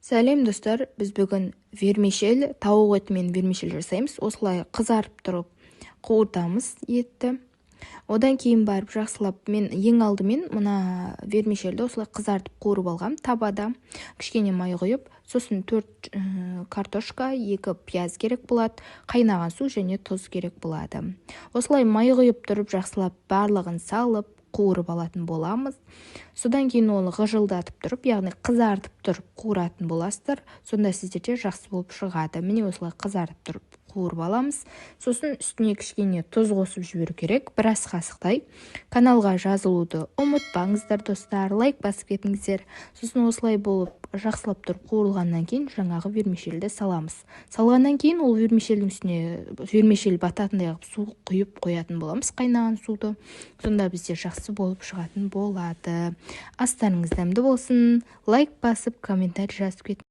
Сәлем достар, біз бүгін вермишель, тауық етімен вермишель жасаймыз. Осылай қызарып тұрып қуыртамыз етті. Одан кейін барып жақсылап, мен ең алдымен мына вермишельді осылай қызартып қуырып алғам табада. Кішкене май құйып, сосын 4 картошка, 2 пияз керек болады, қайнаған су және тұз керек болады. Осылай май құйып тұрып жақсылап барлығын салып қуырып алатын боламыз. Содан кейін оны ғыжылдатып тұрып, яғни қызартып тұрып қуыратын боласыздар. Сонда сіздерде жақсы болып шығады. Міне осылай қызартып тұрып қуырып аламыз. Сосын үстіне кішкене тұз қосып жіберу керек, біраз қасықтай. Каналға жазылуды ұмытпаңыздар достар, лайк басып кетіңіздер. Сосын осылай болып жақсылап тұрып қуырылғаннан кейін жаңағы вермишельді саламыз. Салғаннан кейін ол вермишельдің үстіне вермишель бататындай қылып су құйып қоятын боламыз, қайнаған суды. Сонда бізде жақсы болып шығатын болады. Астарыңыз дәмді болсын. Лайк басып, комментарий жазып кетіңіздер.